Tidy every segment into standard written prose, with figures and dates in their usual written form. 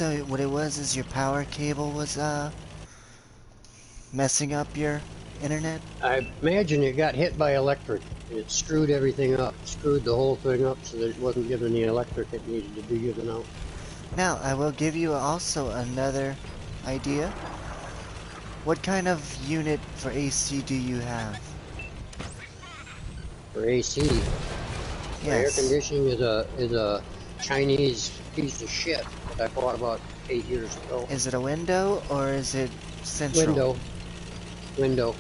So what it was is your power cable was messing up your internet? I imagine it got hit by electric. It screwed everything up, screwed the whole thing up so that it wasn't giving the electric it needed to be given out. Now, I will give you also another idea. What kind of unit for AC do you have? For AC, my air Yes. conditioning is a Chinese piece of shit that I bought about 8 years ago. Is it a window or is it central? Window.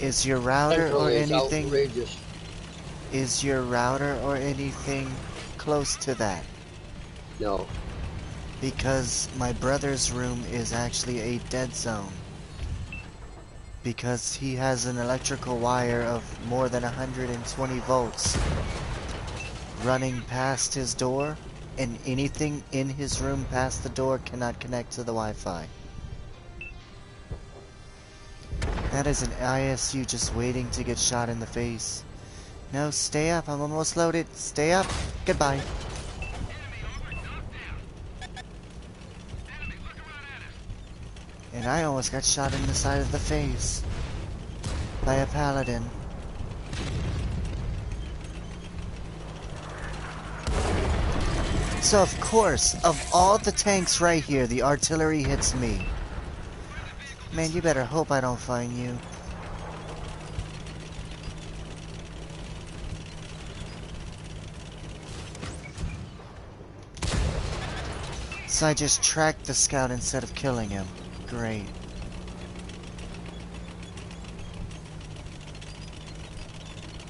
Is your router Central or is anything? outrageous. Is your router or anything close to that? No. Because my brother's room is actually a dead zone. Because he has an electrical wire of more than 120 volts running past his door, and anything in his room past the door cannot connect to the Wi-Fi. That is an ISU just waiting to get shot in the face. No, stay up, I'm almost loaded. Stay up. Goodbye. And I almost got shot in the side of the face by a paladin. So of course, of all the tanks right here, the artillery hits me. Man, you better hope I don't find you. So I just tracked the scout instead of killing him. Great.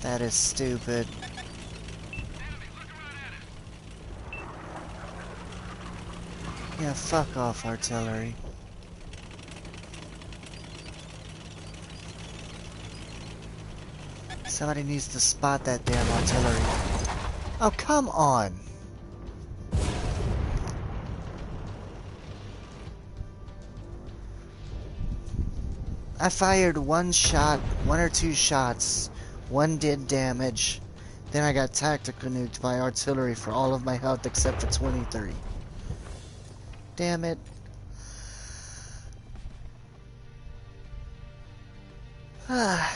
That is stupid. Yeah, fuck off, artillery. Somebody needs to spot that damn artillery. Oh, come on! I fired one shot, one or two shots. One did damage. Then I got tactical nuked by artillery for all of my health except for 23. Damn it. I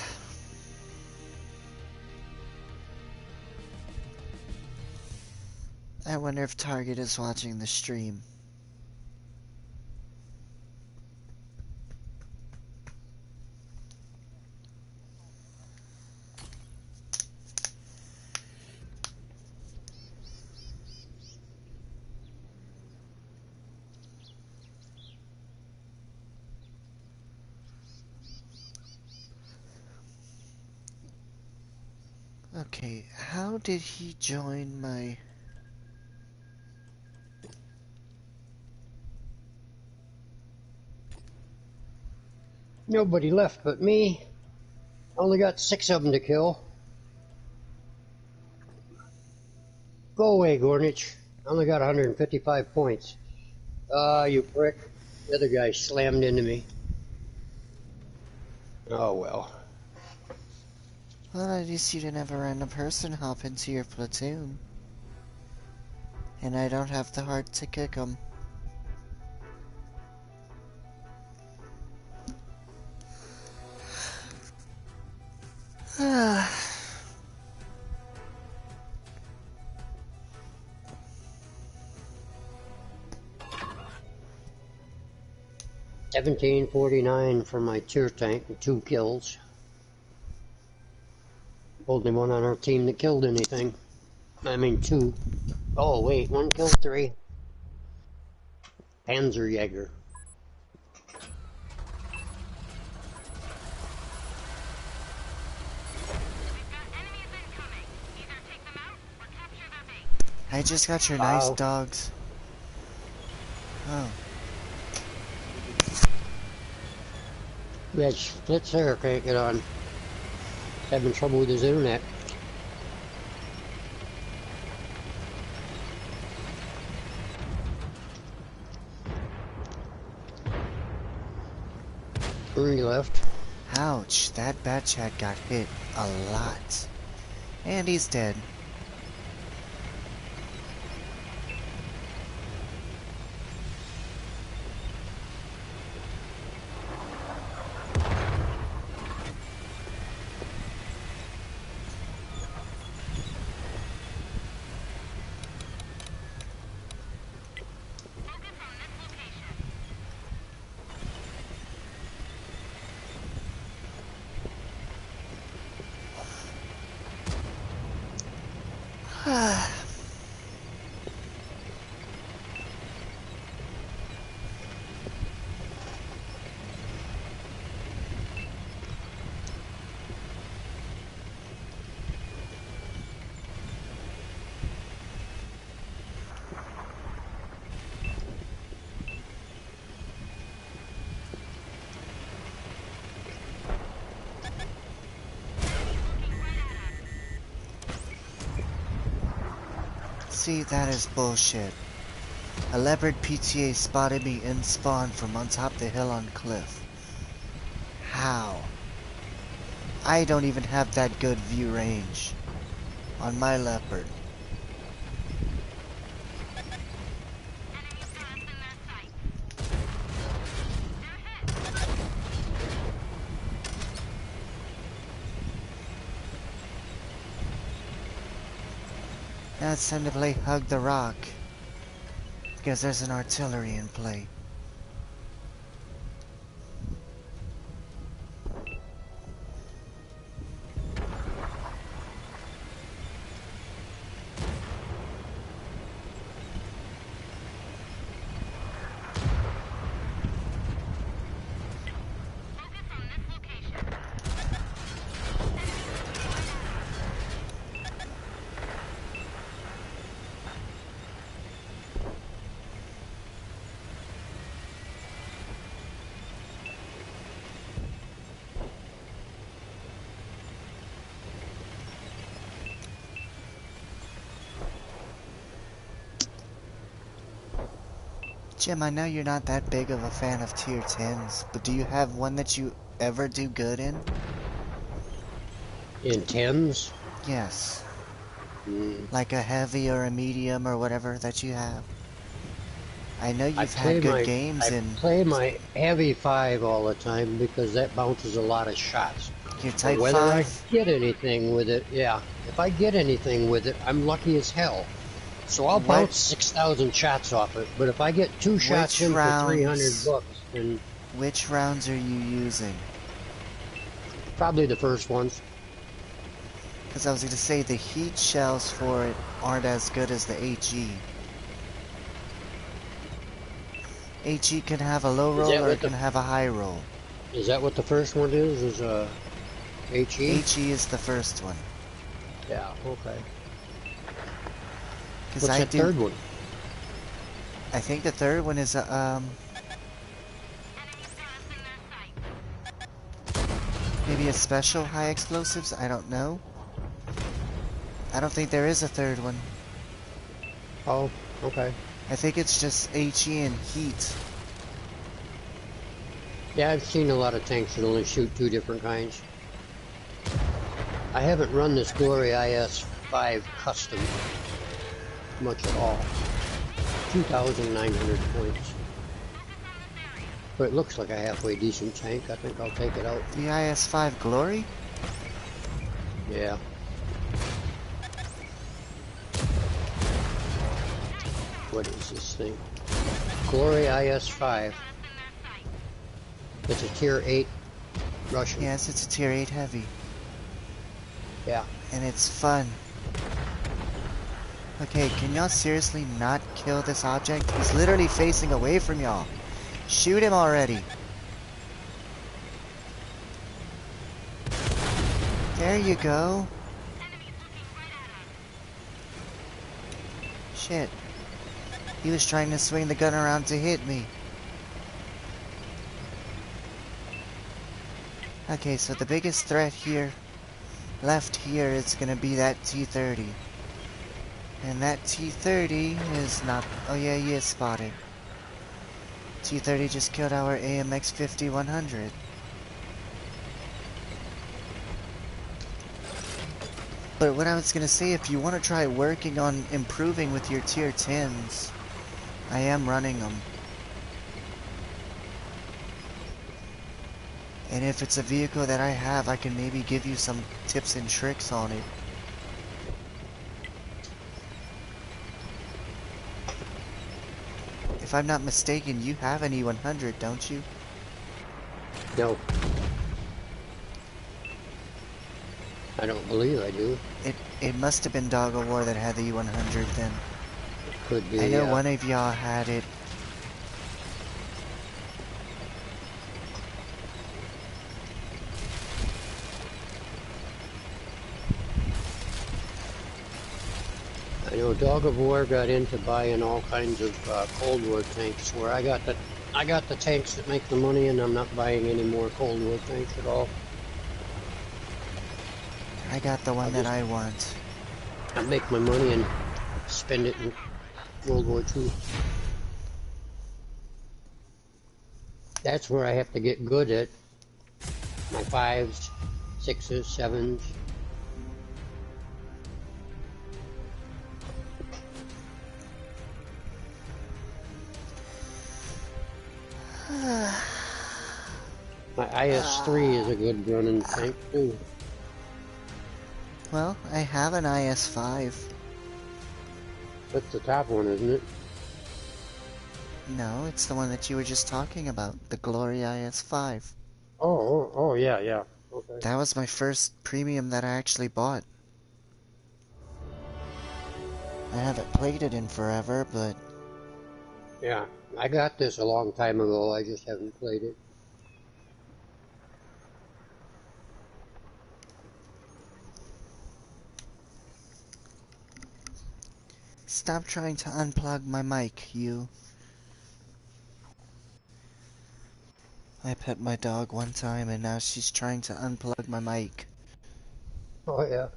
wonder if Target is watching the stream. Okay, how did he join my... Nobody left but me. Only got 6 of them to kill. Go away, Gornich. I only got 155 points. Ah, you prick. The other guy slammed into me. Oh well. Well, at least you didn't have a random person hop into your platoon. And I don't have the heart to kick him. Ah. 1749 for my tier tank and 2 kills. Only one on our team that killed anything. I mean 2. Oh wait, 1 killed 3. Panzerjäger. I just got your nice dogs. Oh. Yeah, Splitzer can't get on. Having trouble with his internet. Three left. Ouch, that Batchat got hit a lot. And he's dead. See, that is bullshit. A leopard PTA spotted me in spawn from on top the hill on cliff. How? I don't even have that good view range on my leopard. Now it's time to play Hug the Rock, because there's an artillery in play. Jim, I know you're not that big of a fan of tier 10s, but do you have one that you ever do good in? In 10s? Yes. Mm. Like a heavy or a medium or whatever that you have. I know you've had good games in... I play my heavy 5 all the time because that bounces a lot of shots. Your type but whether 5? I get anything with it, yeah. If I get anything with it, I'm lucky as hell. So I'll bounce 6,000 shots off it, but if I get 2 shots in for 300 bucks, then... Which rounds are you using? Probably the first ones. Because I was going to say, the heat shells for it aren't as good as the HE. HE can have a low roll or it can have a high roll. Is that what the first one is HE? HE is the first one. Yeah, okay. What's that third one? I think the third one is maybe a special high explosives. I don't know. I don't think there is a third one. Oh, okay. I think it's just HE and heat. Yeah, I've seen a lot of tanks that only shoot 2 different kinds. I haven't run this Glory IS-5 custom much at all. 2,900 points. But it looks like a halfway decent tank. I think I'll take it out. The IS-5 Glory? Yeah. What is this thing? Glory IS-5. It's a tier 8 Russian. Yes, it's a tier 8 heavy. Yeah. And it's fun. Okay, can y'all seriously not kill this object? He's literally facing away from y'all. Shoot him already. There you go. Shit. He was trying to swing the gun around to hit me. Okay, so the biggest threat here, left here, is gonna be that T-30. And that T-30 is not... Oh yeah, he is spotted. T-30 just killed our AMX 50-100. But what I was gonna say, if you want to try working on improving with your tier 10s, I am running them. And if it's a vehicle that I have, I can maybe give you some tips and tricks on it. If I'm not mistaken, you have an E100, don't you? No. I don't believe I do. It must have been Dog of War that had the E100 then. Could be, I know yeah. one of y'all had it. I know Dog of War got into buying all kinds of Cold War tanks. Where I got the tanks that make the money, and I'm not buying any more Cold War tanks at all. I got the one that I want. I make my money and spend it in World War II. That's where I have to get good at my 5s, 6s, 7s. My IS-3 is a good running tank too. Well, I have an IS-5. That's the top one, isn't it? No, it's the one that you were just talking about, the Glory IS-5. Oh, yeah, yeah. Okay. That was my first premium that I actually bought. I haven't played it in forever, but... Yeah, I got this a long time ago, I just haven't played it. Stop trying to unplug my mic, you. I pet my dog one time and now she's trying to unplug my mic. Oh, yeah.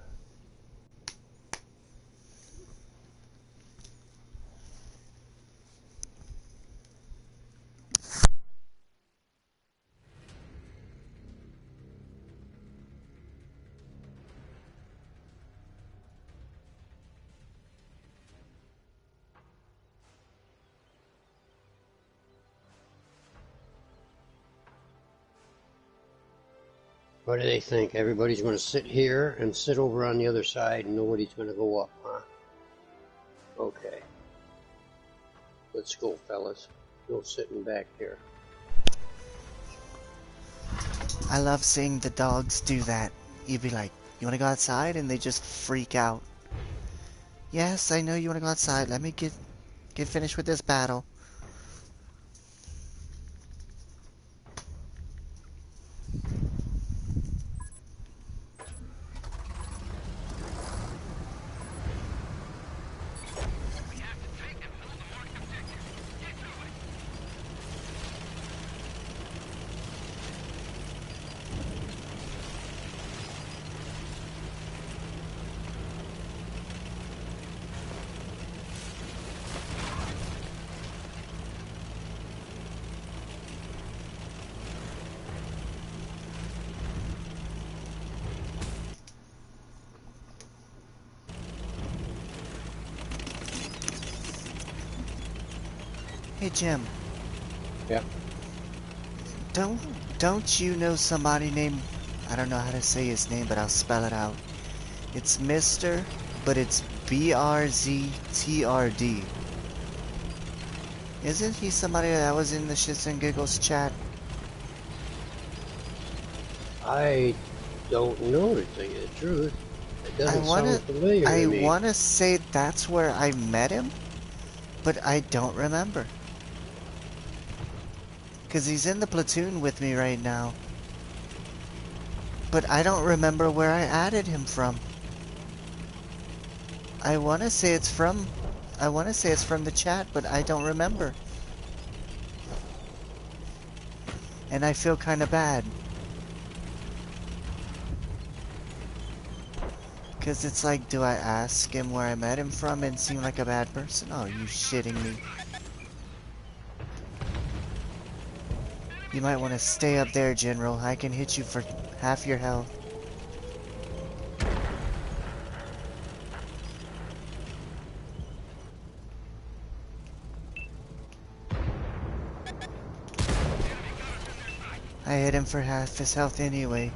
What do they think? Everybody's going to sit here and sit over on the other side and nobody's going to go up, huh? Okay. Let's go, fellas. No sitting back here. I love seeing the dogs do that. You'd be like, you want to go outside? And they just freak out. Yes, I know you want to go outside. Let me get finished with this battle. Hey, Jim. Yeah. Don't you know somebody named... I don't know how to say his name, but I'll spell it out. It's Mr., but it's BRZTRD. Isn't he somebody that was in the Shits and Giggles chat? I don't know, to tell you the truth. It doesn't sound familiar to me. I want to say that's where I met him, but I don't remember. Because he's in the platoon with me right now. But I don't remember where I added him from. I want to say it's from the chat, but I don't remember. And I feel kind of bad. Because it's like, do I ask him where I met him from and seem like a bad person? Oh, you shitting me. You might want to stay up there, General. I can hit you for half your health. I hit him for half his health anyway.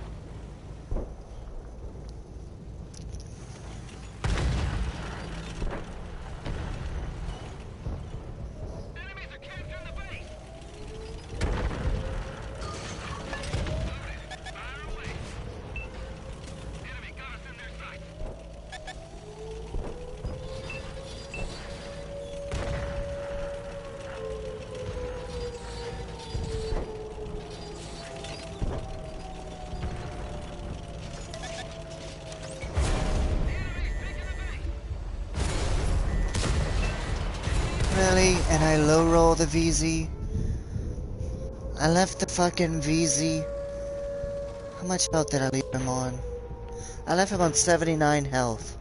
way and I low roll the VZ. I left the fucking VZ. How much health did I leave him on? I left him on 79 health.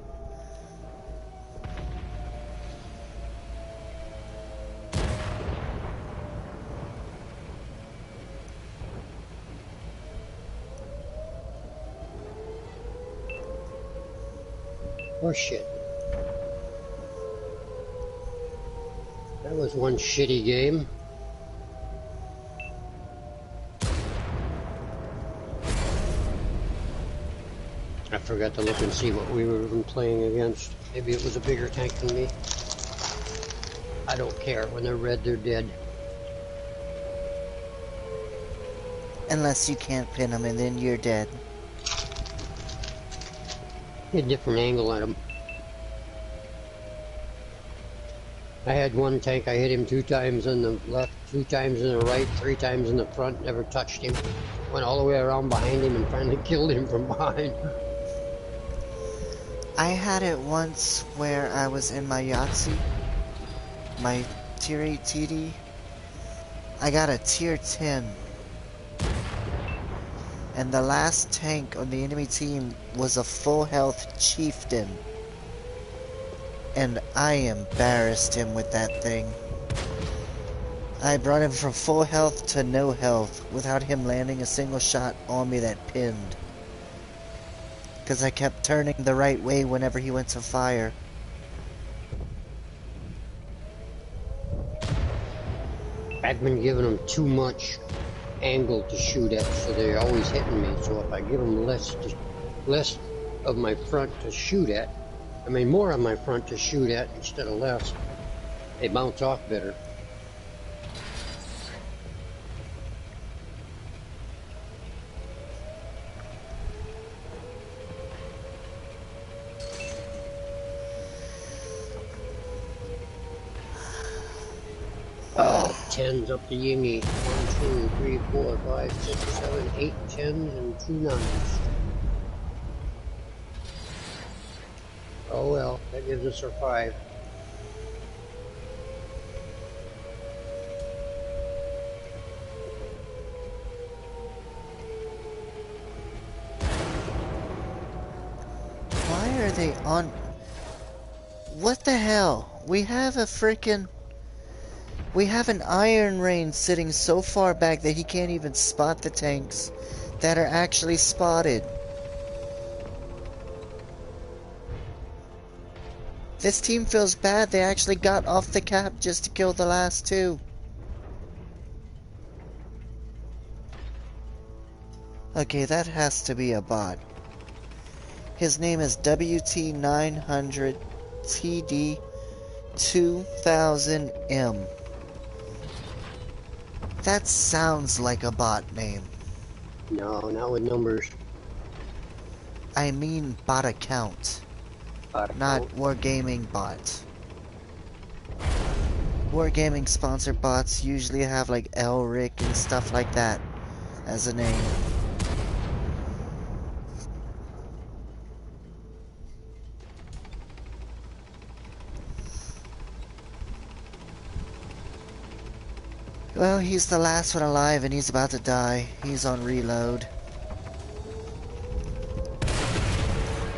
Oh shit. That was one shitty game. I forgot to look and see what we were even playing against. Maybe it was a bigger tank than me. I don't care. When they're red, they're dead. Unless you can't pin them and then you're dead. Get a different angle at them. I had one tank, I hit him 2 times in the left, 2 times in the right, 3 times in the front, never touched him. Went all the way around behind him and finally killed him from behind. I had it once where I was in my Yahtzee, my tier 8 TD. I got a tier 10. And the last tank on the enemy team was a full health chieftain. And I embarrassed him with that thing. I brought him from full health to no health without him landing a single shot on me that pinned. Because I kept turning the right way whenever he went to fire. I've been giving them too much angle to shoot at, so they're always hitting me. So if I give them less of my front to shoot at, I mean more of my front to shoot at instead of less, they bounce off better. Oh, 10s up the yingy. 1, 2, 3, 4, 5, 6, 7, 8 10s and 2 9s. Oh well, that gives us our 5. Why are they on... What the hell? We have an Iron Rain sitting so far back that he can't even spot the tanks that are actually spotted. This team feels bad. They actually got off the cap just to kill the last 2. Okay, that has to be a bot. His name is WtE100 TD2000M. That sounds like a bot name. No, not with numbers. I mean bot account. Not Wargaming bot. Wargaming sponsored bots usually have like Elric and stuff like that as a name. Well, he's the last one alive and he's about to die. He's on reload.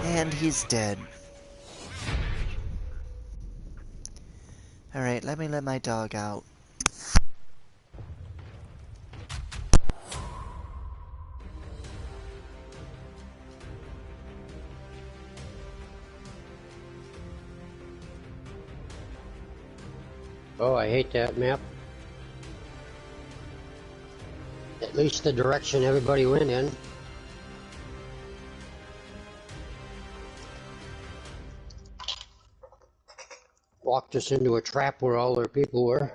And he's dead. Alright, let me let my dog out. Oh, I hate that map. At least the direction everybody went in. Walked us into a trap where all their people were.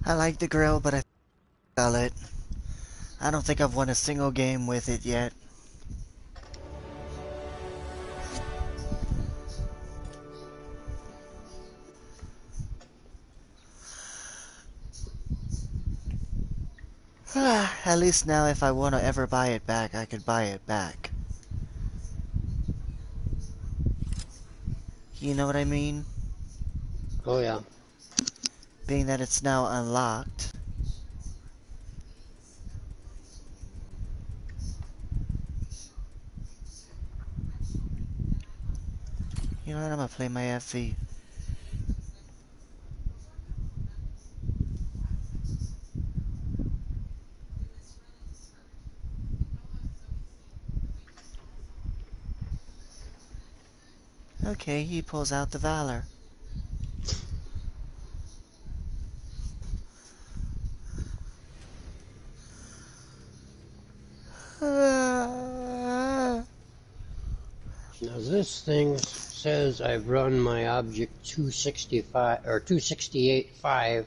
I like the grill, but I sell it. I don't think I've won a single game with it yet. At least now if I want to ever buy it back, I could buy it back. You know what I mean? Oh yeah. Being that it's now unlocked. You know what, I'm gonna play my FV. Okay, he pulls out the Valor. Now this thing says I've run my object 265 or 268.5,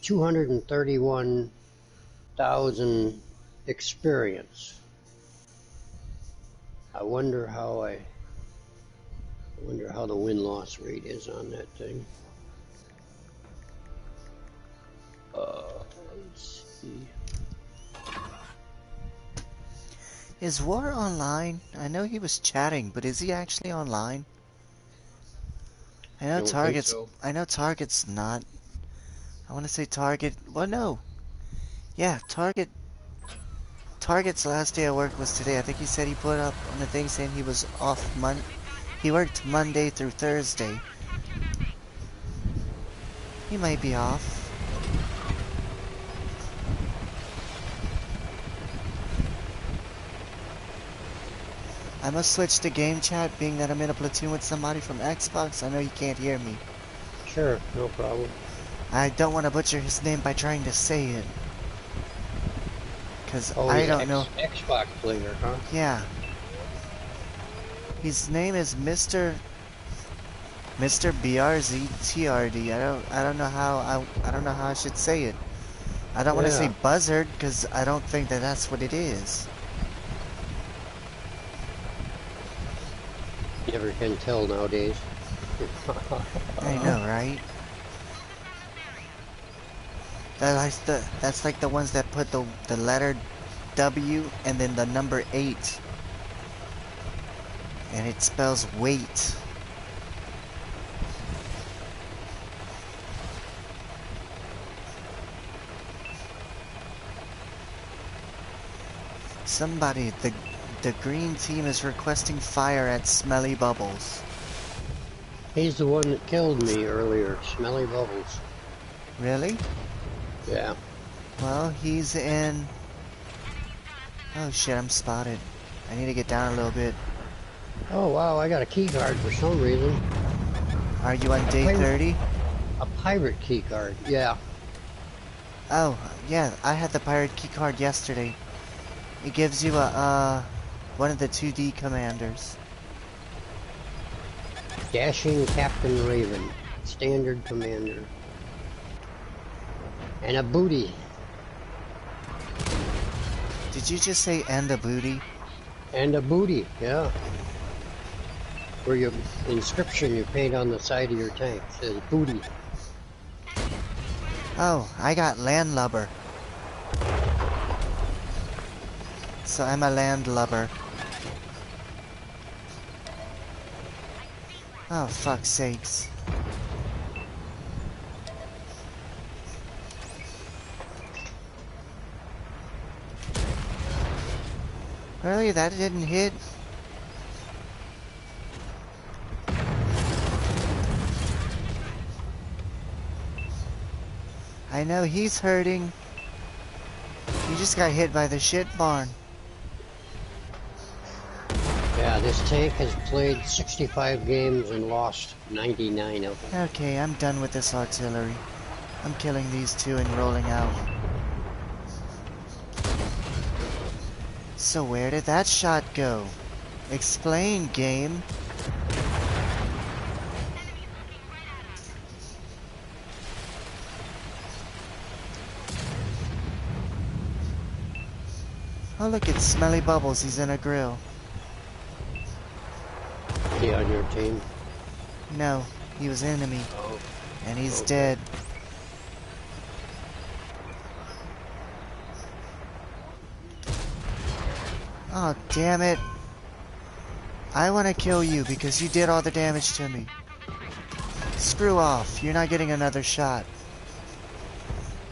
231,000 experience. I wonder how the win-loss rate is on that thing. Let's see. Is War online? I know he was chatting, but is he actually online? I know Don't think Target's. so. I know Target's not. I want to say Target. Well, no. Yeah, Target. Target's last day of work was today. I think he said he put up on the thing saying he was off He worked Monday through Thursday. He might be off. I must switch to game chat, being that I'm in a platoon with somebody from Xbox. I know you can't hear me. Sure, no problem. I don't want to butcher his name by trying to say it. Because Oh, I he's don't an know. Xbox player, huh? Yeah. His name is Mr. BRZTRD. I don't know how I don't know how I should say it. I don't want to say Yeah. buzzard because I don't think that that's what it is. You never can tell nowadays. I know, right? That's like the ones that put the letter W and then the number 8. And it spells wait. Somebody, the green team is requesting fire at Smelly Bubbles. He's the one that killed me earlier, Smelly Bubbles. Really? Yeah. Well, he's in... Oh shit, I'm spotted. I need to get down a little bit. Oh wow, I got a key card for some reason. Are you on day 30? A pirate key card, yeah. Oh, yeah, I had the pirate key card yesterday. It gives you a, one of the 2D commanders. Dashing Captain Raven, standard commander. And a booty. Did you just say and a booty? And a booty, yeah. Where your inscription you paint on the side of your tank says booty. Oh, I got landlubber. So I'm a landlubber. Oh, fuck's sakes. Really? That didn't hit? I know he's hurting. He just got hit by the shit barn. Yeah, this tank has played 65 games and lost 99 of them. Okay, I'm done with this artillery. I'm killing these two and rolling out. So where did that shot go? Explain, game. Oh, look, it's Smelly Bubbles. He's in a grill. Is he on your team? No, he was enemy. Oh, And he's okay. dead. Oh, damn it. I want to kill you because you did all the damage to me. Screw off. You're not getting another shot.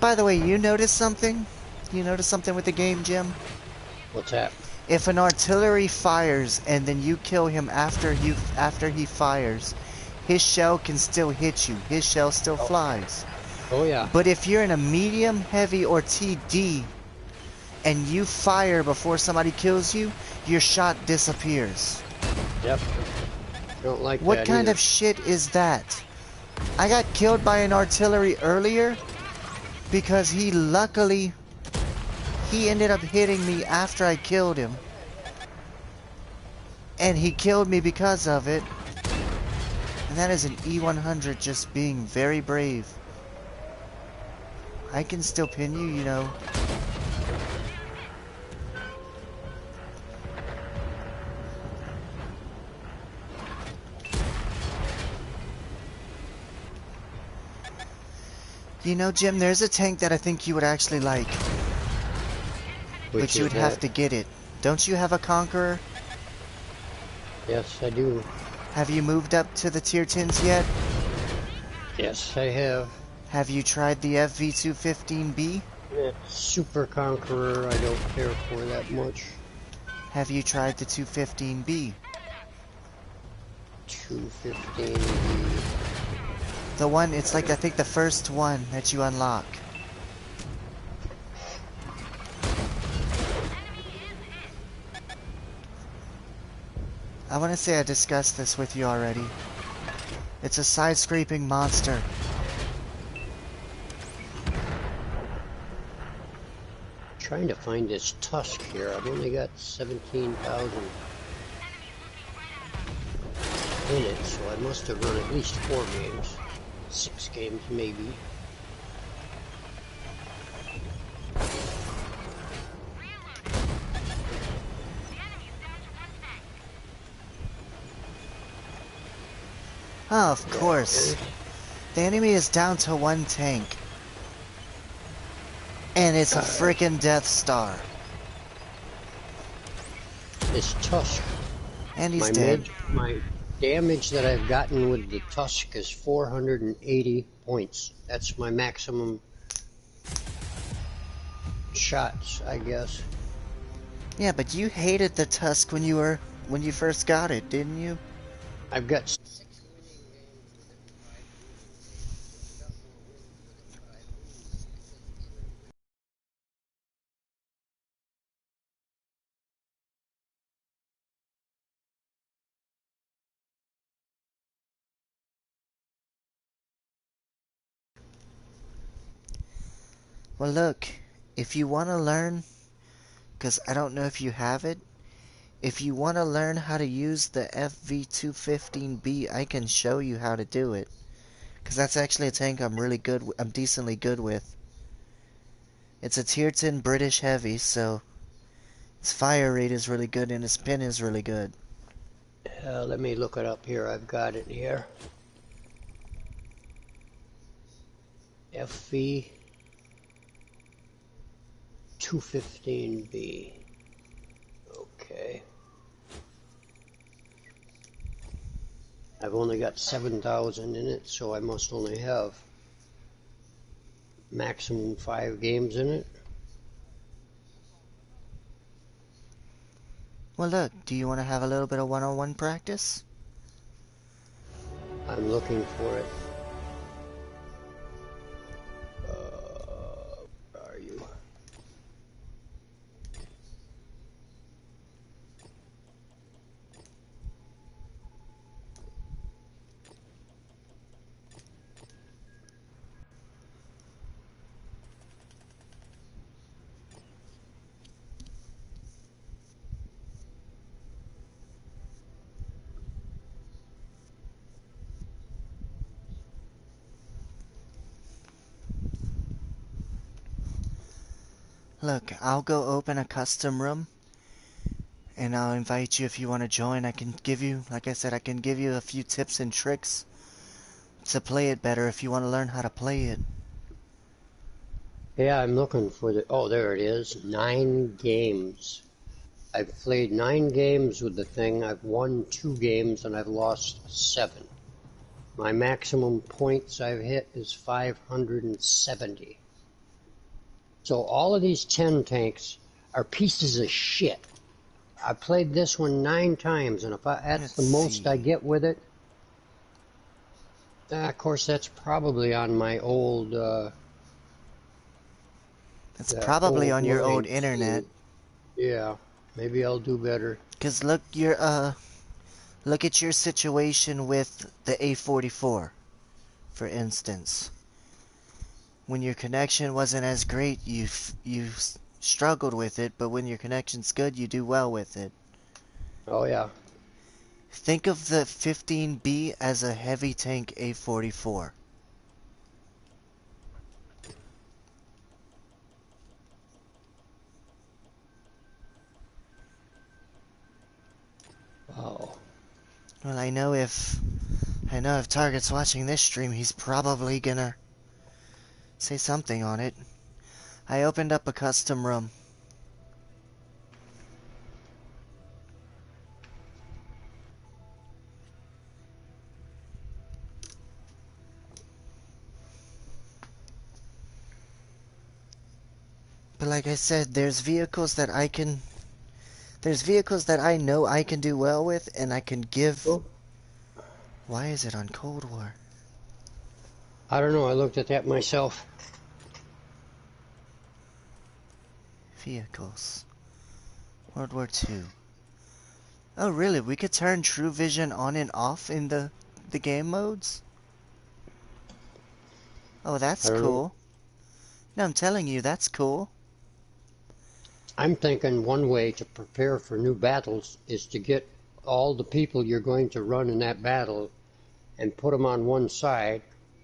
By the way, you noticed something? You noticed something with the game, Jim? What's that? If an artillery fires and then you kill him after he fires, his shell can still hit you. His shell still flies. Oh yeah. But if you're in a medium, heavy, or TD, and you fire before somebody kills you, your shot disappears. Yep. Don't like What that kind either. of shit is that? I got killed by an artillery earlier because he ended up hitting me after I killed him. And he killed me because of it. And that is an E100 just being very brave. I can still pin you, you know. You know, Jim, there's a tank that I think you would actually like. Which But you is would have that? to get it. Don't you have a Conqueror? Yes, I do. Have you moved up to the tier 10s yet? Yes, I have. Have you tried the FV215B? That Super Conqueror, I don't care for that much. Have you tried the 215B? 215B. The one, it's like, I think the first one that you unlock. I want to say I discussed this with you already. It's a side-scraping monster. Trying to find this tusk here. I've only got 17,000 in it, so I must have run at least 4 games. 6 games, maybe. Oh, of course. The enemy is down to 1 tank. And it's a frickin' Death Star. This tusk. And he's dead. My damage that I've gotten with the tusk is 480 points. That's my maximum shots, I guess. Yeah, but you hated the Tusk when you first got it, didn't you? I've got 6 winning games with it, 5 losing. I've got more wins with it, but I lose because even with Well, look, if you want to learn, because I don't know if you have it, if you want to learn how to use the FV215B, I can show you how to do it. Because that's actually a tank I'm decently good with. It's a tier 10 British heavy, so its fire rate is really good and its pin is really good. let me look it up here. I've got it here. FV 215B. Okay. I've only got 7,000 in it, so I must only have maximum 5 games in it. Well, look, do you want to have a little bit of one-on-one practice? I'm looking for it. Where are you? Look, I'll go open a custom room, and I'll invite you if you want to join. I can give you, like I said, I can give you a few tips and tricks to play it better if you want to learn how to play it. Yeah, I'm looking for the. Oh, there it is. 9 games. I've played 9 games with the thing. I've won 2 games and I've lost 7. My maximum points I've hit is 570. So all of these 10 tanks are pieces of shit. I played this one 9 times, and if that's Let's the most I see. get with it, of course that's probably on my old It's that probably old on your old line internet. too. Yeah, maybe I'll do better. Cause look at your situation with the A44, for instance. When your connection wasn't as great, you struggled with it, but when your connection's good, you do well with it. Oh yeah. Think of the 15B as a heavy tank A44. Oh, Well, I know if Target's watching this stream, he's probably gonna say something on it. I opened up a custom room. But like I said, there's vehicles that I know I can do well with, and I can give. oh, Why is it on Cold War? I don't know. I looked at that myself. Vehicles. World War II. Oh, really? We could turn True Vision on and off in the game modes? Oh, I that's don't know. cool. No, I'm telling you, that's cool. I'm thinking one way to prepare for new battles is to get all the people you're going to run in that battle and put them on one side,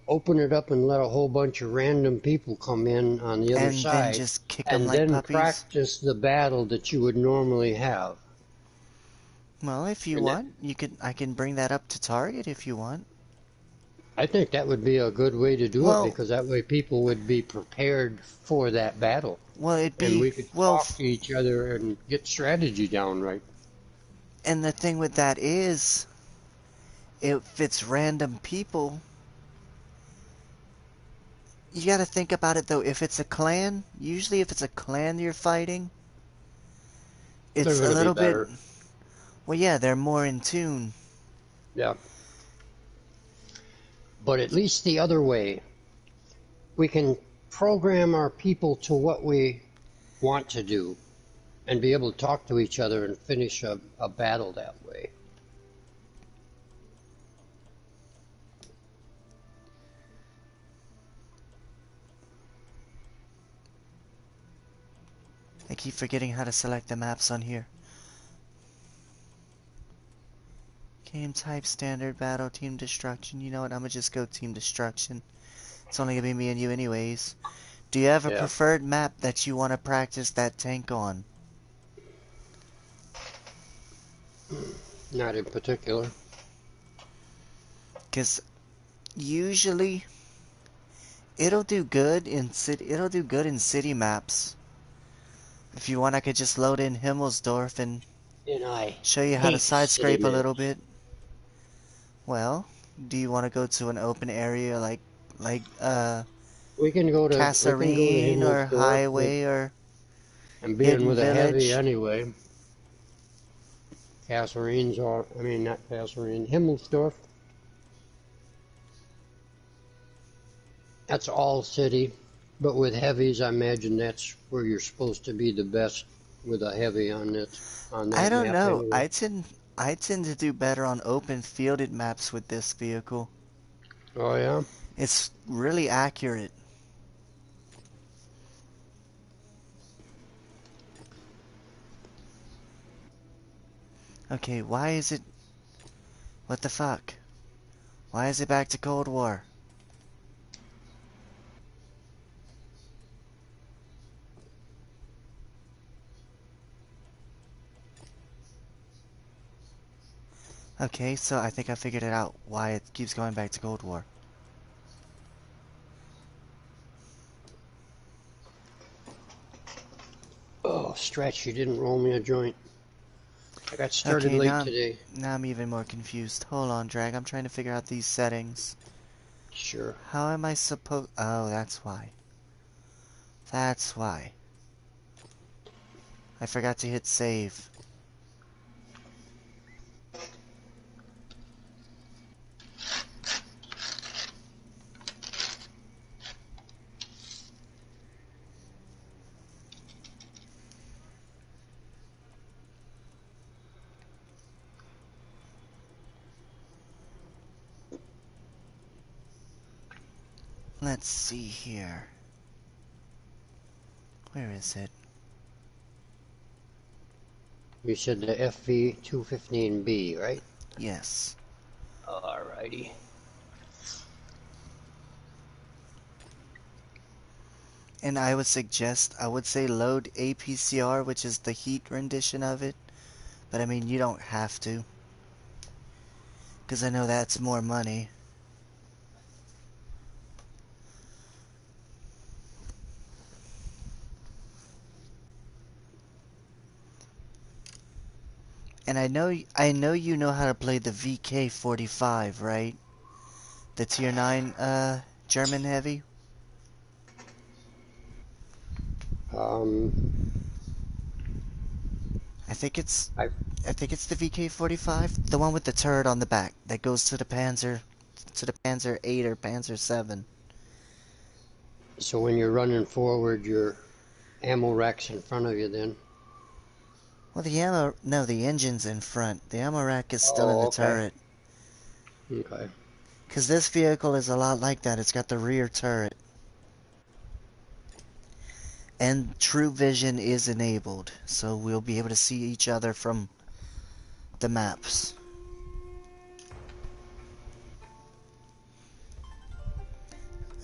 open it up and let a whole bunch of random people come in on the other And then side, just kick 'em and like then puppies. practice the battle that you would normally have. Well, if you And that, want, I can bring that up to Target if you want. I think that would be a good way to do it Well, because that way people would be prepared for that battle. it'd And be, we could talk to each other and get strategy down right. and the thing with that is, if it's random people, you gotta think about it though. If it's a clan, usually if it's a clan you're fighting, They're it's going a to be little bit, better. well, yeah, they're more in tune. Yeah. But at least the other way, we can program our people to what we want to do and be able to talk to each other and finish a battle that way. I keep forgetting how to select the maps on here. Game type, standard, battle, team destruction. You know what, I'm gonna just go team destruction. It's only gonna be me and you anyways. Do you have a Yeah. preferred map that you want to practice that tank on? Not in particular. Because usually it'll do good in city maps. If you want, I could just load in Himmelsdorf and And I show you how to hate side city scrape a little maps. bit. Well, do you want to go to an open area like We can go to Kasserine or Himmelsdorf with Highway or and being Hidden with a heavy Village? anyway. Kasserine's or I mean not Kasserine, Himmelsdorf. That's all city. But with heavies I imagine that's where you're supposed to be the best with a heavy on I that don't map know. anyway. I tend to do better on open fielded maps with this vehicle. Oh yeah? It's really accurate. Okay, why is it... What the fuck? Why is it back to Cold War? Okay, so I think I figured it out, why it keeps going back to Cold War. Oh, Stretch, you didn't roll me a joint. I got started Okay, late today. now I'm even more confused. Hold on, Drag, I'm trying to figure out these settings. Sure. How am I supposed... Oh, that's why. That's why. I forgot to hit save. Let's see here. Where is it? You said the FV215B, right? Yes. Alrighty. And I would say load APCR, which is the heat rendition of it. But I mean, you don't have to. Because I know that's more money. And I know you know how to play the VK45, right? The tier 9 German heavy? Um, I think it's I the VK45, the one with the turret on the back that goes to the Panzer 8 or Panzer 7. so when you're running forward, your ammo rack's in front of you then? Well, the engine's in front. The ammo rack is still in the Oh, okay. turret. Okay. Because this vehicle is a lot like that. It's got the rear turret. And true vision is enabled, so we'll be able to see each other from the maps.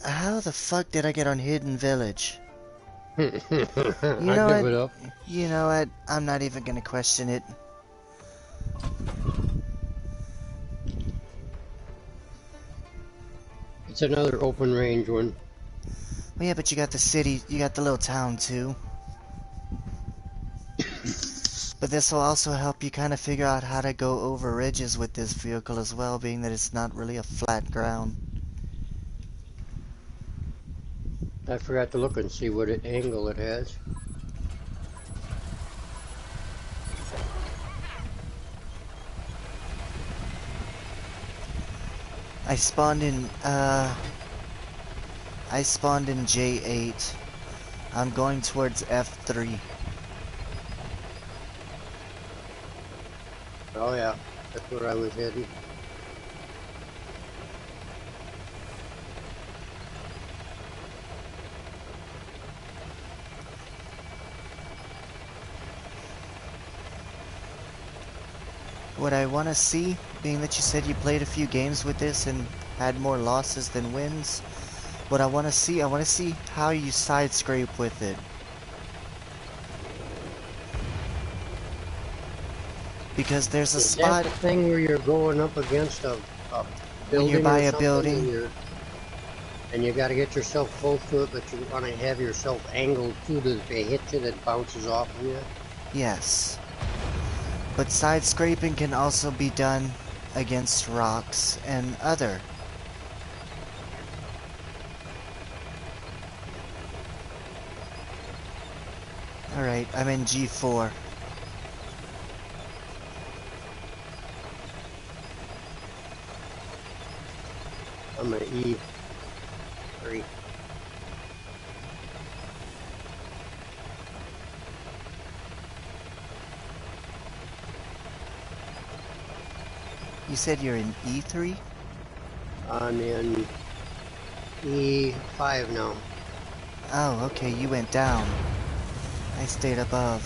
How the fuck did I get on Hidden Village? You I know give what? it up. You know what? I'm not even gonna question it. It's another open range one. Well, yeah, but you got the city, you got the little town too. But this will also help you kind of figure out how to go over ridges with this vehicle as well, being that it's not really a flat ground. I forgot to look and see what angle it has. I spawned in J8. I'm going towards F3. Oh yeah, that's where I was heading. What I want to see, being that you said you played a few games with this and had more losses than wins, what I want to see how you side scrape with it. Because there's a Is that spot the thing where you're going up against a when you're building by or a something, building. and you got to get yourself close to it, but you want to have yourself angled too that if they hit you, that bounces off of you? Yes. But side scraping can also be done against rocks and other. Alright, I'm in G4. I'm at E3. You said you're in E3? I'm in E5 now. Oh, okay, you went down. I stayed above.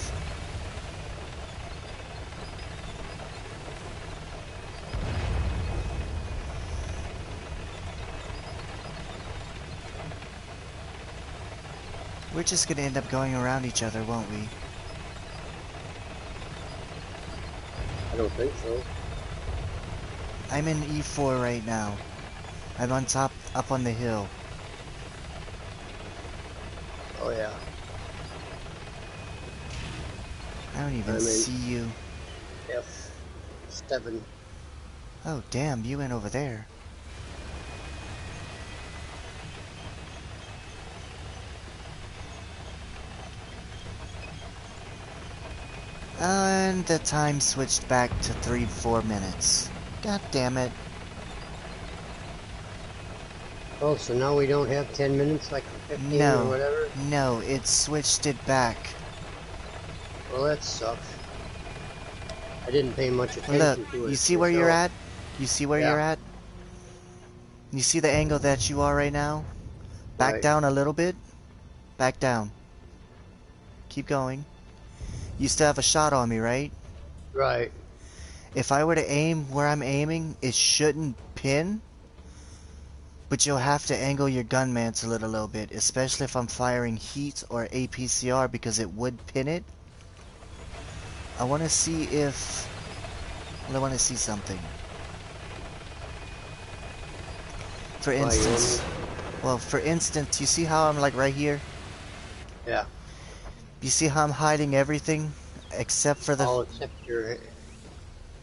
We're just gonna end up going around each other, won't we? I don't think so. I'm in E4 right now. I'm on top, up on the hill. Oh yeah. I don't even I'm in see you. F7. Oh, damn, you went over there. And the time switched back to 3-4 minutes. God damn it. Oh, so now we don't have 10 minutes like 15 or No. whatever? No, it switched it back. Well, that sucks. I didn't pay much Look, attention to you it see where you're myself. at? You see where Yeah, you're at? You see the angle that you are right now? Back right, down a little bit. Back down. Keep going. You still have a shot on me, right? right. If I were to aim where I'm aiming, it shouldn't pin. But you'll have to angle your gun mantle it a little bit, especially if I'm firing heat or APCR because it would pin it. I want to see if... Well, I want to see something. For Why, you want me? instance... Well, for instance, you see how I'm like right here? Yeah, You see how I'm hiding everything except for the... all except your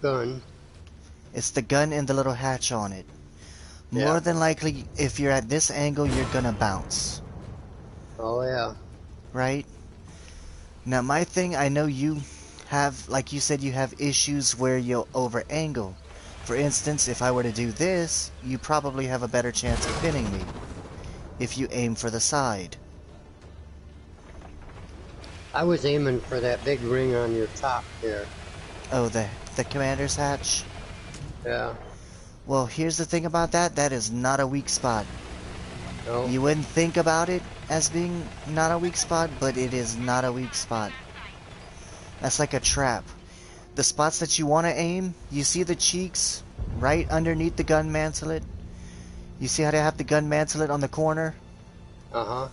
gun. It's the gun and the little hatch on it. More Yeah. than likely, if you're at this angle, you're gonna bounce. Oh, yeah. Right? Now, my thing, I know you have, like you said, you have issues where you'll over angle. For instance, if I were to do this, you probably have a better chance of pinning me if you aim for the side. I was aiming for that big ring on your top there. Oh, the commander's hatch? Yeah. Well, here's the thing about that. That is not a weak spot. No. You wouldn't think about it as being not a weak spot, but it is not a weak spot. That's like a trap. The spots that you want to aim, you see the cheeks right underneath the gun mantelet? You see how they have the gun mantelet on the corner? Uh-huh.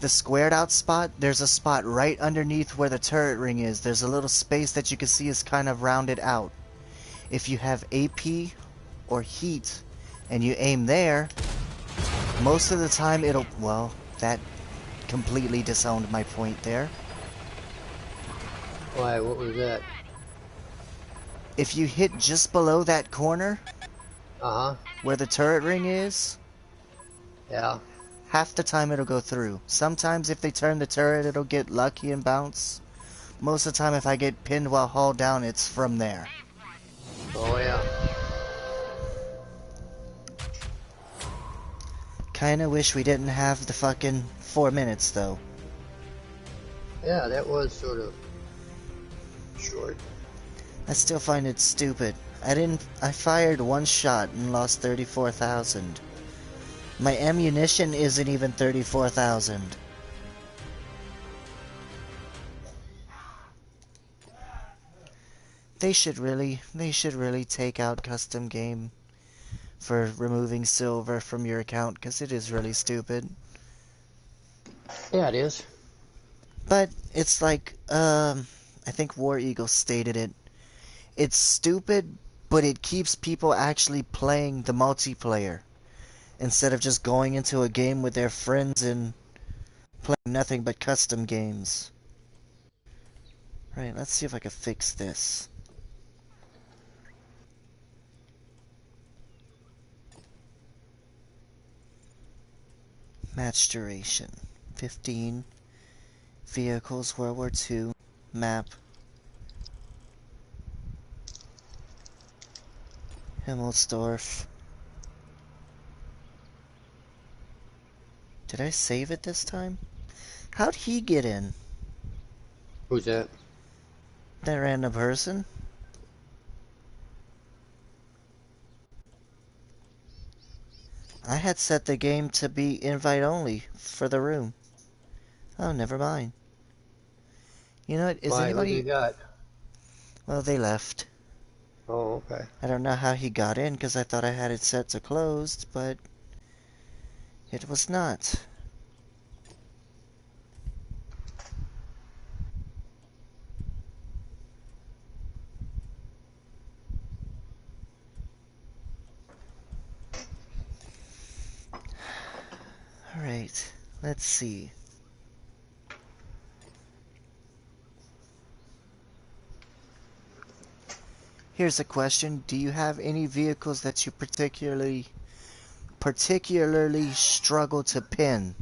The squared out spot, there's a spot right underneath where the turret ring is. There's a little space that you can see is kind of rounded out. If you have AP or heat and you aim there, most of the time it'll... Well, that completely disowned my point there. Why, what was that? If you hit just below that corner, Uh-huh. where the turret ring is, Yeah. half the time it'll go through. Sometimes if they turn the turret, it'll get lucky and bounce. Most of the time if I get pinned while hauled down, it's from there. Oh, yeah. Kinda wish we didn't have the fucking 4 minutes, though. Yeah, that was sort of short. I still find it stupid. I fired one shot and lost 34,000. My ammunition isn't even 34,000. They should really take out custom game for removing silver from your account, because it is really stupid. Yeah, it is. But it's like, I think War Eagle stated it. It's stupid, but it keeps people actually playing the multiplayer instead of just going into a game with their friends and playing nothing but custom games. Right, let's see if I can fix this. Match duration 15. Vehicles, World War II. Map. Himmelsdorf. Did I save it this time? How'd he get in? Who's that? That random person? I had set the game to be invite only for the room. Oh, never mind. You know what? Is Why, who they anybody... got? Well, they left. Oh, okay. I don't know how he got in because I thought I had it set to closed, but it was not. Alright, let's see. Here's a question. Do you have any vehicles that you particularly struggle to pin?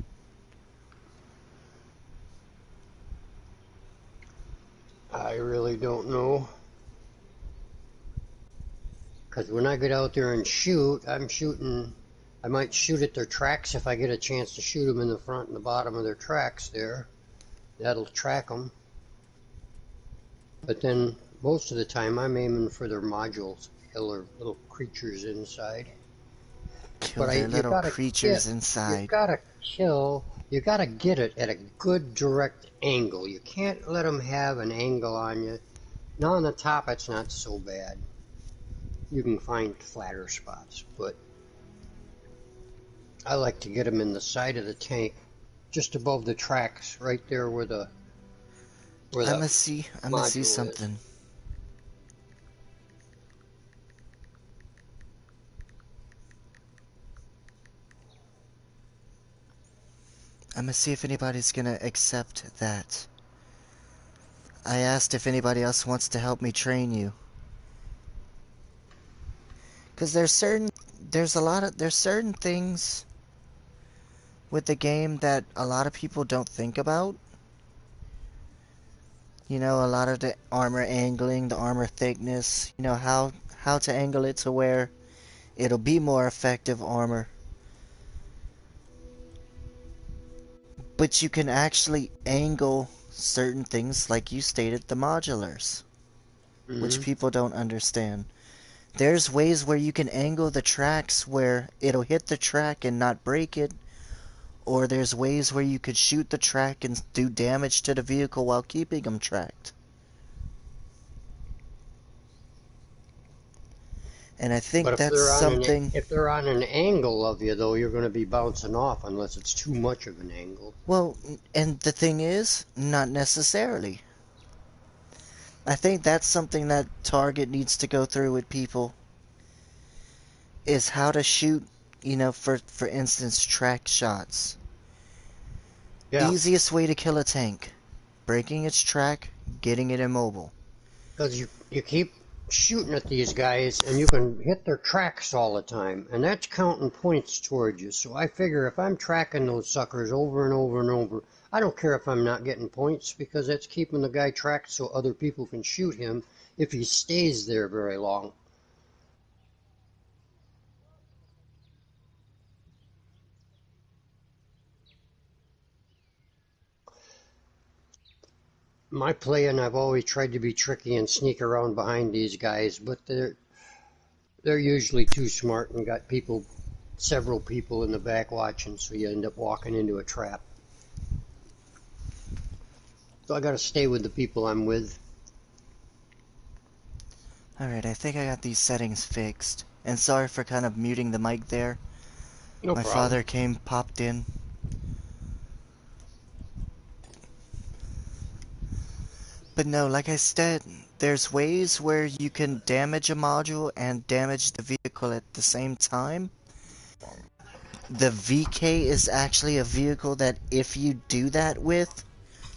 I really don't know. Because when I get out there and shoot, I might shoot at their tracks if I get a chance to shoot them in the front and the bottom of their tracks there. That'll track them. But then most of the time I'm aiming for their modules, kill their little creatures inside. Kill their little creatures inside. You gotta get it at a good direct angle. You can't let them have an angle on you. Now on the top it's not so bad. You can find flatter spots, but I like to get them in the side of the tank, just above the tracks, right there where the I'm gonna see something. I'm gonna see if anybody's gonna accept that. I asked if anybody else wants to help me train you. Cause there's certain things with the game that a lot of people don't think about. You know, a lot of the armor angling, the armor thickness, you know, how to angle it to where it'll be more effective armor. But you can actually angle certain things, like you stated, the modulars, which people don't understand. There's ways where you can angle the tracks where it'll hit the track and not break it, or there's ways where you could shoot the track and do damage to the vehicle while keeping them tracked. And I think that's something... If they're on an angle of you, though, you're going to be bouncing off unless it's too much of an angle. Well, and the thing is, not necessarily. I think that's something that Target needs to go through with people, is how to shoot, you know, for instance, track shots. Yeah. Easiest way to kill a tank: breaking its track, getting it immobile. Because you keep shooting at these guys and you can hit their tracks all the time, and that's counting points towards you. So I figure if I'm tracking those suckers over and over and over, I don't care if I'm not getting points, because that's keeping the guy tracked so other people can shoot him if he stays there very long. My playing, I've always tried to be tricky and sneak around behind these guys, but they're usually too smart and got several people in the back watching, so you end up walking into a trap. So I gotta stay with the people I'm with. Alright, I think I got these settings fixed. And sorry for kind of muting the mic there. No My problem. father popped in. But no, like I said, there's ways where you can damage a module and damage the vehicle at the same time. The VK is actually a vehicle that if you do that with,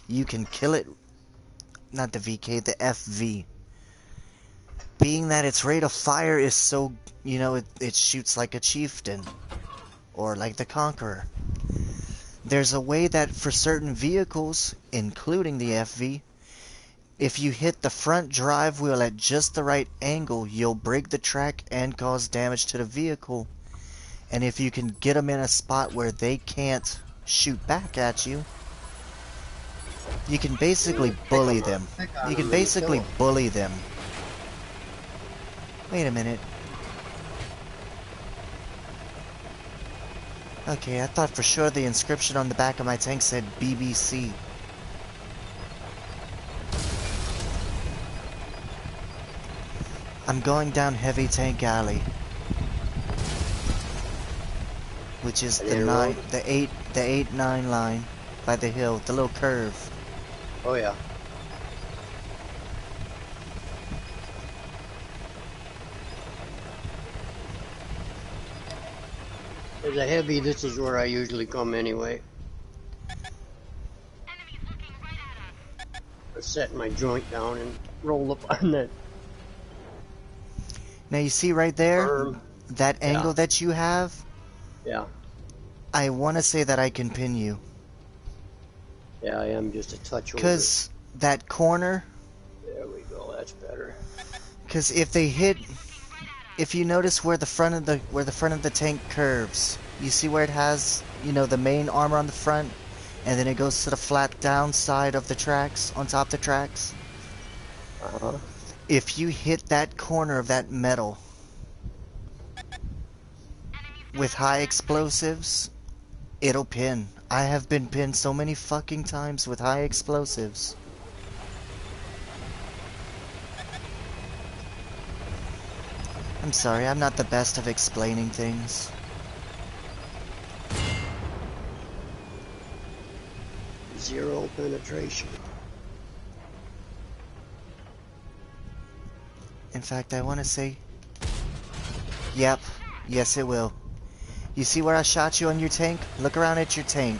you can kill it. Not the VK, the FV. Being that its rate of fire is so, you know, it shoots like a chieftain. Or like the Conqueror. There's a way that for certain vehicles, including the FV, if you hit the front drive wheel at just the right angle, you'll break the track and cause damage to the vehicle. And if you can get them in a spot where they can't shoot back at you, you can basically bully them. You can basically bully them. Wait a minute. Okay, I thought for sure the inscription on the back of my tank said BBC. I'm going down Heavy Tank Alley, which is the 8-9 line by the hill, the little curve. Oh yeah. As a heavy, this is where I usually come anyway. I set my joint down and roll up on that Now you see right there, berm. that angle that you have? Yeah. I want to say that I can pin you. Yeah, I am just a touch over. Because that corner... There we go, that's better. Because if they hit... If you notice where the front of the tank curves, you see where it has, you know, the main armor on the front, and then it goes to the flat down side of the tracks, on top of the tracks? Uh-huh. If you hit that corner of that metal with high explosives, it'll pin. I have been pinned so many fucking times with high explosives. I'm sorry, I'm not the best of explaining things. Zero penetration. In fact, I want to say... Yep. Yes, it will. You see where I shot you on your tank? Look around at your tank.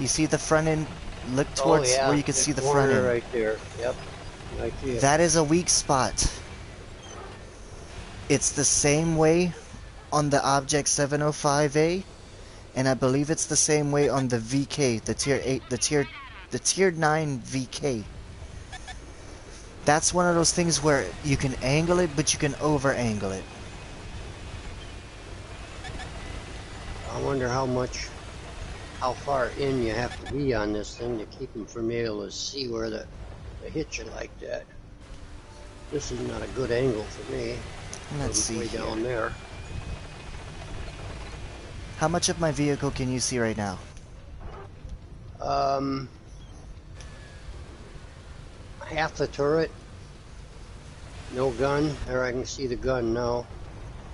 You see the front end? Look towards where you can see the front end. Right there. Yep. Right there. That is a weak spot. It's the same way on the Object 705A, and I believe it's the same way on the VK, the Tier 8, the Tier 9 VK. That's one of those things where you can angle it, but you can over-angle it. I wonder how far in you have to be on this thing to keep them from being able to see where they hit you like that. This is not a good angle for me. Let's see way here. Down there. How much of my vehicle can you see right now? Half the turret. No gun. There, I can see the gun now.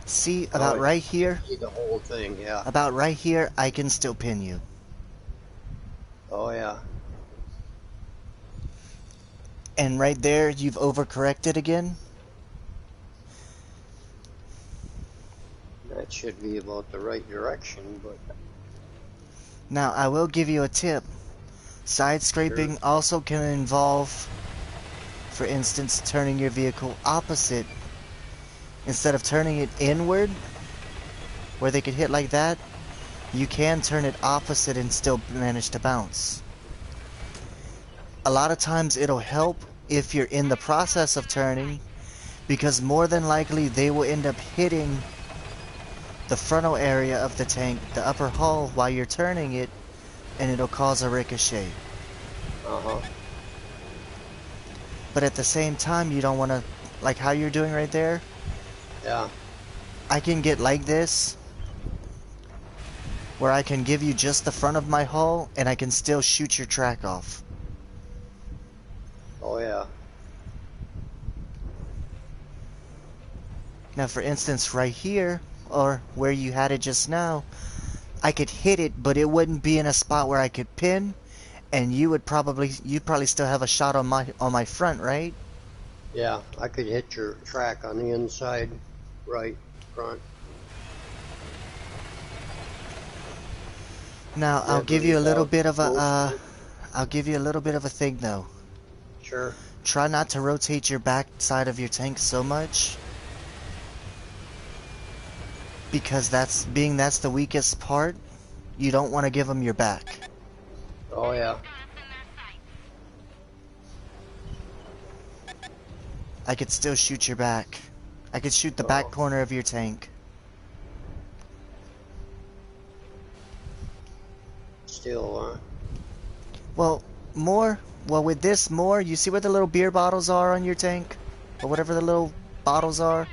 See, about right here? See the whole thing, yeah. About right here, I can still pin you. Oh, yeah. And right there, you've overcorrected again? That should be about the right direction, but... Now, I will give you a tip. Side scraping Sure. also can involve, for instance, turning your vehicle opposite. Instead of turning it inward, where they could hit like that, you can turn it opposite and still manage to bounce. A lot of times it'll help if you're in the process of turning, because more than likely they will end up hitting the frontal area of the tank, the upper hull, while you're turning it, and it'll cause a ricochet. Uh-huh. But at the same time, you don't want to, like how you're doing right there, Yeah. I can get like this, where I can give you just the front of my hull, and I can still shoot your track off. Oh, yeah. Now, for instance, right here, or where you had it just now, I could hit it, but it wouldn't be in a spot where I could pin, and you'd probably still have a shot on my front, right? Yeah, I could hit your track on the inside, right, front. Now, Yeah, I'll give but you a it's little out bit of a, close. I'll give you a little bit of a thing though. Sure. Try not to rotate your back side of your tank so much, because that's the weakest part. You don't want to give them your back. Oh, yeah. I could still shoot your back. I could shoot the back corner of your tank. Still, Well, with this more, you see where the little beer bottles are on your tank? Or whatever the little bottles are?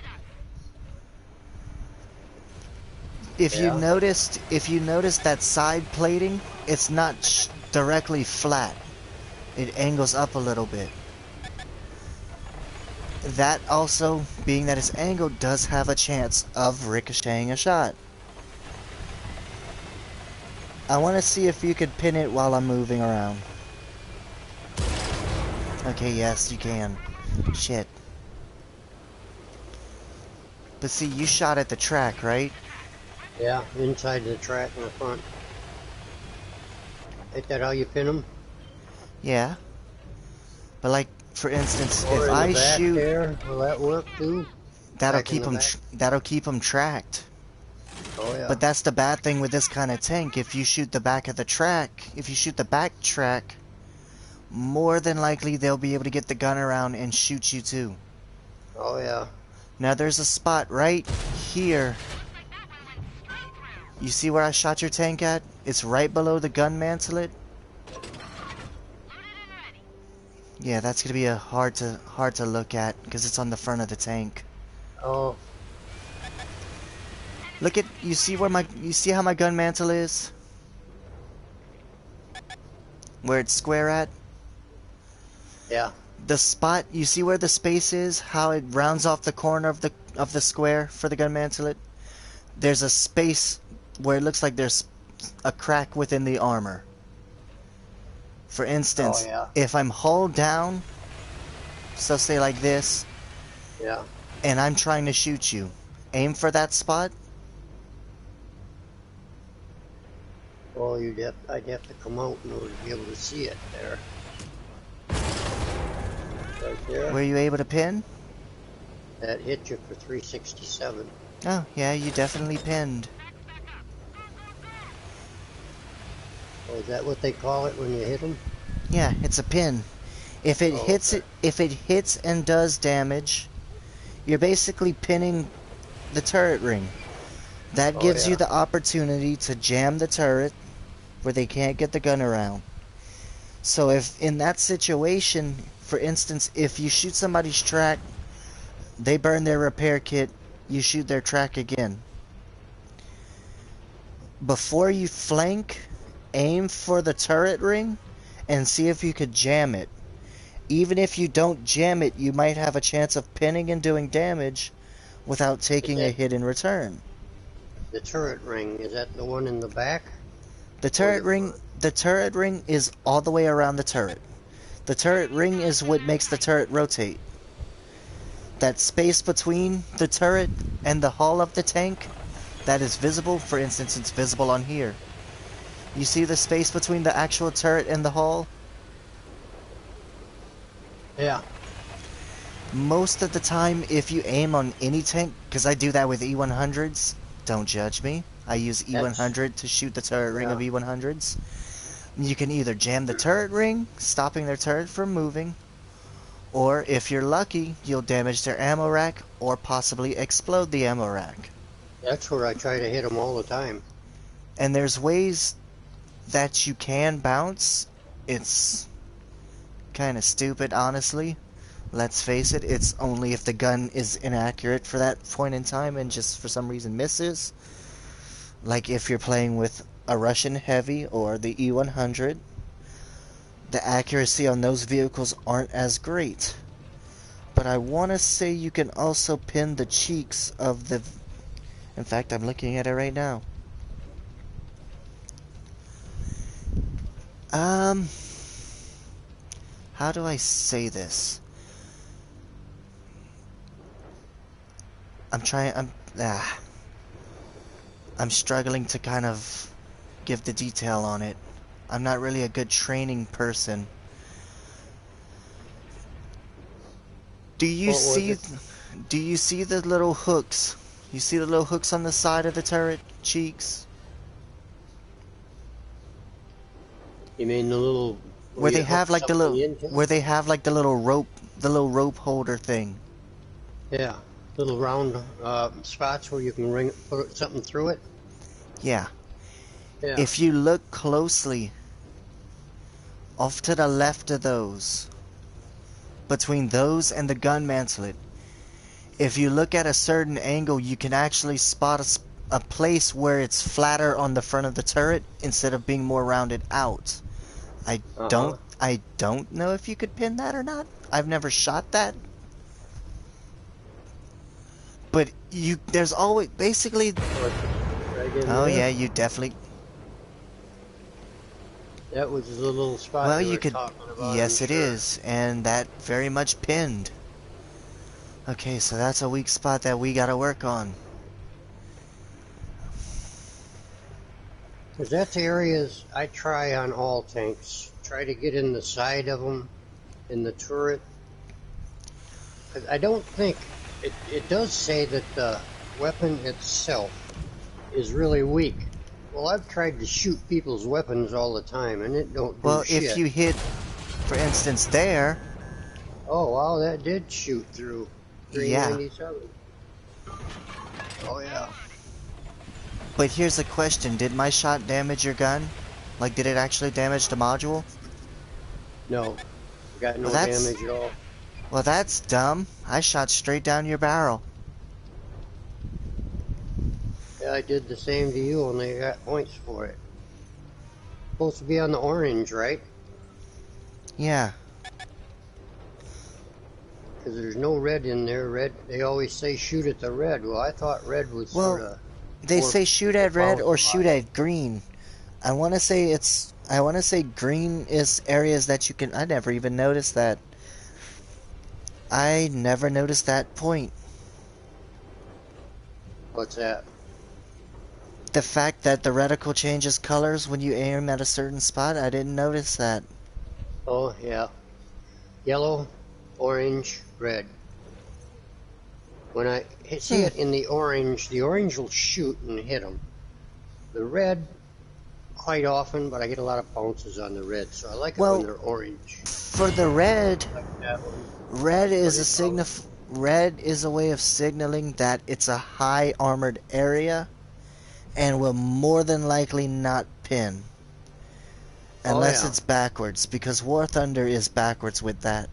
If you noticed that side plating, it's not directly flat. It angles up a little bit. That also, being that it's angled, does have a chance of ricocheting a shot. I want to see if you could pin it while I'm moving around. Okay, yes, you can. Shit. But see, you shot at the track, right? Yeah, inside the track in the front. Ain't that how you pin them? Yeah. But like, for instance, Or if in the I back shoot, there? Will that work too? that'll Back in keep the them. back? That'll keep them tracked. Oh yeah. But that's the bad thing with this kind of tank. If you shoot the back of the track, if you shoot the back track, more than likely they'll be able to get the gun around and shoot you too. Oh yeah. Now there's a spot right here. You see where I shot your tank at? It's right below the gun mantelet. Yeah, that's gonna be a hard to look at because it's on the front of the tank. Oh, Look at, you see how my gun mantle is? Where it's square at? yeah. The spot, you see where the space is? How it rounds off the corner of the square for the gun mantelet? There's a space where it looks like there's a crack within the armor. For Oh instance, yeah. if I'm hull down, so say like this, Yeah. and I'm trying to shoot you, aim for that spot. Well, I'd have to come out in order to be able to see it there. Right there. Were you able to pin? That hit you for 367. Oh, yeah, you definitely pinned. Oh, is that what they call it when you hit them? Yeah, it's a pin. If it hits okay. if it hits and does damage, you're basically pinning the turret ring. That gives you yeah. the opportunity to jam the turret where they can't get the gun around. So if in that situation, for instance, if you shoot somebody's track, they burn their repair kit, you shoot their track again. Before you flank, aim for the turret ring and see if you could jam it. Even if you don't jam it, you might have a chance of pinning and doing damage without taking a hit in return. The turret ring, is that the one in the back? The turret ring is all the way around the turret. The turret ring is what makes the turret rotate. That space between the turret and the hull of the tank, that is visible. For instance, it's visible on here. You see the space between the actual turret and the hull? Yeah. Most of the time, if you aim on any tank, because I do that with E100s, don't judge me. I use E100 to shoot the turret ring of E100s. You can either jam the turret ring, stopping their turret from moving, or if you're lucky, you'll damage their ammo rack or possibly explode the ammo rack. That's where I try to hit them all the time. And there's ways that you can bounce. It's kind of stupid, honestly. Let's face it, it's only if the gun is inaccurate for that point in time and just for some reason misses. Like if you're playing with a Russian Heavy or the E100, the accuracy on those vehicles aren't as great. But I want to say you can also pin the cheeks of the... In fact, I'm looking at it right now. How do I say this? I'm struggling to kind of give the detail on it. I'm not really a good training person. Do you see the little hooks? You see the little hooks on the side of the turret cheeks? You mean the little Where they have like the little rope holder thing. Yeah, little round spots where you can put something through it. Yeah. Yeah. If you look closely, off to the left of those, between those and the gun mantelet, if you look at a certain angle, you can actually spot a place where it's flatter on the front of the turret instead of being more rounded out. I don't know if you could pin that or not. I've never shot that. But there's always basically. Oh yeah, you definitely. That was the little spot. Well, you could. Talking about, Yes, it is, and that very much pinned. Okay, so that's a weak spot that we gotta work on. Because that's areas I try on all tanks. Try to get in the side of them, in the turret. I don't think, it does say that the weapon itself is really weak. Well, I've tried to shoot people's weapons all the time, and it don't do Well, if shit. you hit, for instance, there, Oh, wow, that did shoot through yeah. 397. Oh, yeah. But here's the question, did my shot damage your gun? Like, did it actually damage the module? No, got Well, no that's, damage at all. well, that's dumb. I shot straight down your barrel. Yeah, I did the same to you, only I got points for it. Supposed to be on the orange, right? Yeah. Because there's no red in there. Red, they always say shoot at the red. Well, I thought red was sort Well, of they more say shoot the at red bounce or a lot. shoot at green. I want to say green is areas that you can, I never even noticed that. I never noticed that point. What's that? The fact that the reticle changes colors when you aim at a certain spot, I didn't notice that. Oh, yeah. Yellow, orange, red. When I see it in the orange will shoot and hit them. The red, quite often, but I get a lot of bounces on the red, so I like it when Well, they're orange. for the red, Like that one. red What is do a you call it? red is a way of signaling that it's a high armored area and will more than likely not pin Oh, unless yeah. it's backwards, because War Thunder is backwards with that.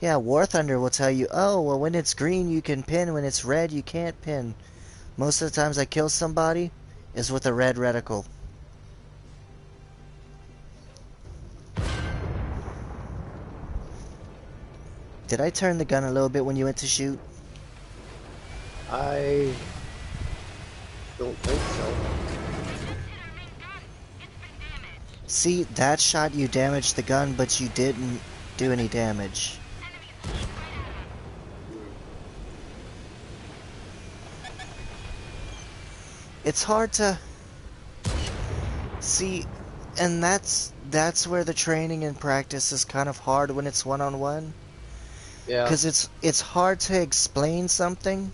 Yeah, War Thunder will tell you, oh, well, when it's green you can pin, when it's red you can't pin. Most of the times I kill somebody is with a red reticle. Did I turn the gun a little bit when you went to shoot? I don't think so. See, that shot you damaged the gun, but you didn't do any damage. It's hard to see, and that's where the training and practice is kind of hard when it's one-on-one. Yeah. Because it's hard to explain something.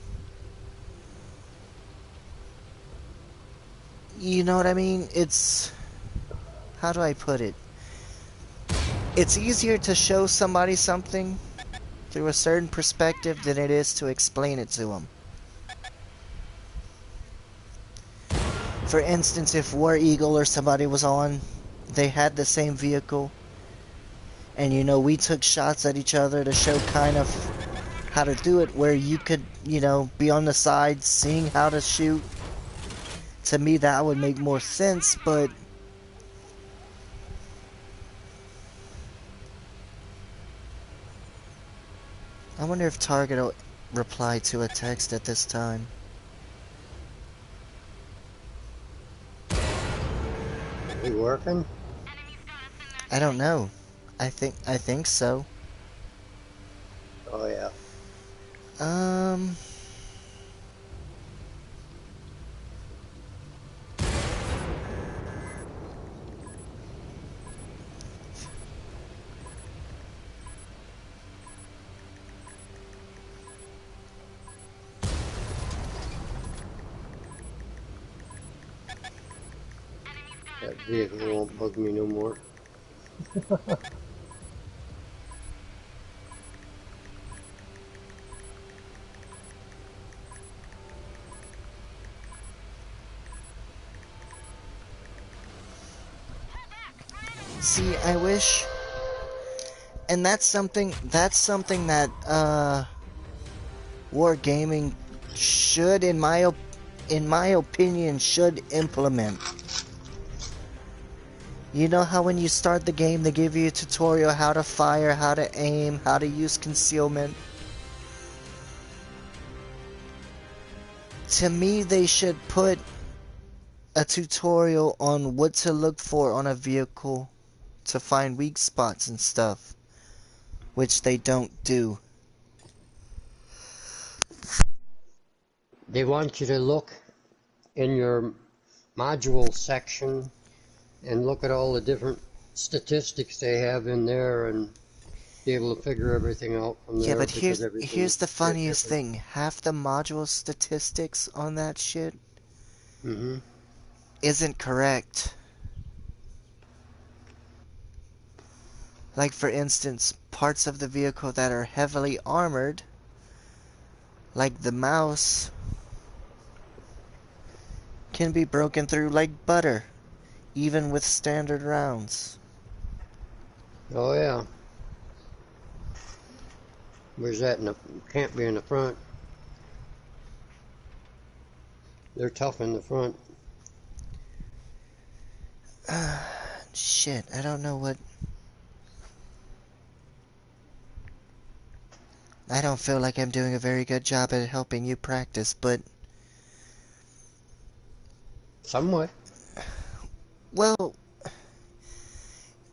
You know what I mean? It's, how do I put it? It's easier to show somebody something through a certain perspective than it is to explain it to them. For instance, if War Eagle or somebody was on, they had the same vehicle, and you know, we took shots at each other to show kind of how to do it, where you could, you know, be on the side seeing how to shoot. To me, that would make more sense, but I wonder if Target will reply to a text at this time. You working? I don't know. I think so. Oh, yeah. Um... That vehicle won't bug me no more. See, I wish, and that's something that Wargaming should, in my opinion, should implement. You know how when you start the game they give you a tutorial how to fire, how to aim, how to use concealment? To me, they should put a tutorial on what to look for on a vehicle to find weak spots and stuff, which they don't do. They want you to look in your module section and look at all the different statistics they have in there and be able to figure everything out from Yeah, there but because here's everything here's is the a bit funniest different. thing. Half the module statistics on that shit Hmm. isn't correct. Like, for instance, parts of the vehicle that are heavily armored, like the mouse, can be broken through like butter, even with standard rounds. Oh yeah. Where's that? Can't be in the front. They're tough in the front. Shit, I don't know what... I don't feel like I'm doing a very good job at helping you practice, but... Somewhat. Well,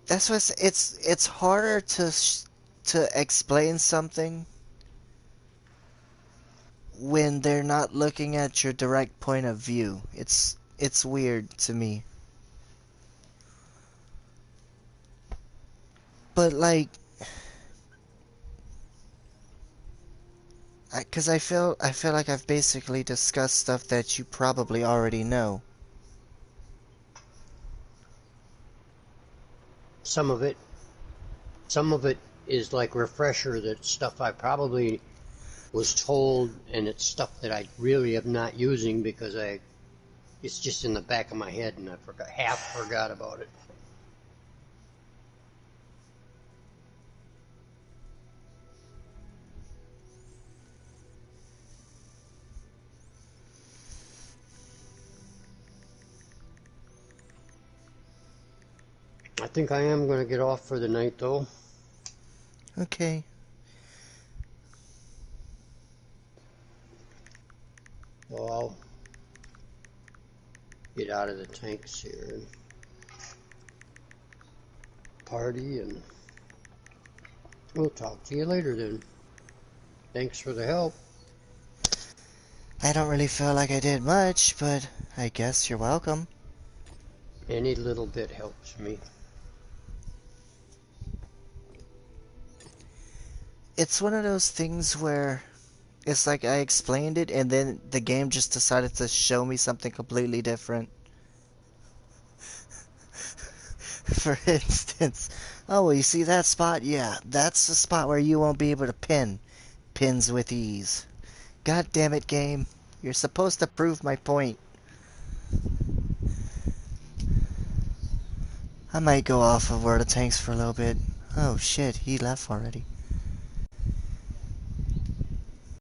that's what it's harder to explain something when they're not looking at your direct point of view. It's weird to me. But like, cause I feel like I've basically discussed stuff that you probably already know. Some of it. Some of it is like refresher, that stuff I probably was told, and it's stuff that I really am not using because it's just in the back of my head and I half forgot about it. I think I am going to get off for the night though. Okay. So I'll get out of the tanks here and party, and we'll talk to you later then. Thanks for the help. I don't really feel like I did much, but I guess you're welcome. Any little bit helps me. It's one of those things where it's like I explained it and then the game just decided to show me something completely different. For instance, oh, well, you see that spot? Yeah, that's the spot where you won't be able to pin. Pins with ease. God damn it, game. You're supposed to prove my point. I might go off of World of Tanks for a little bit. Oh shit, he left already.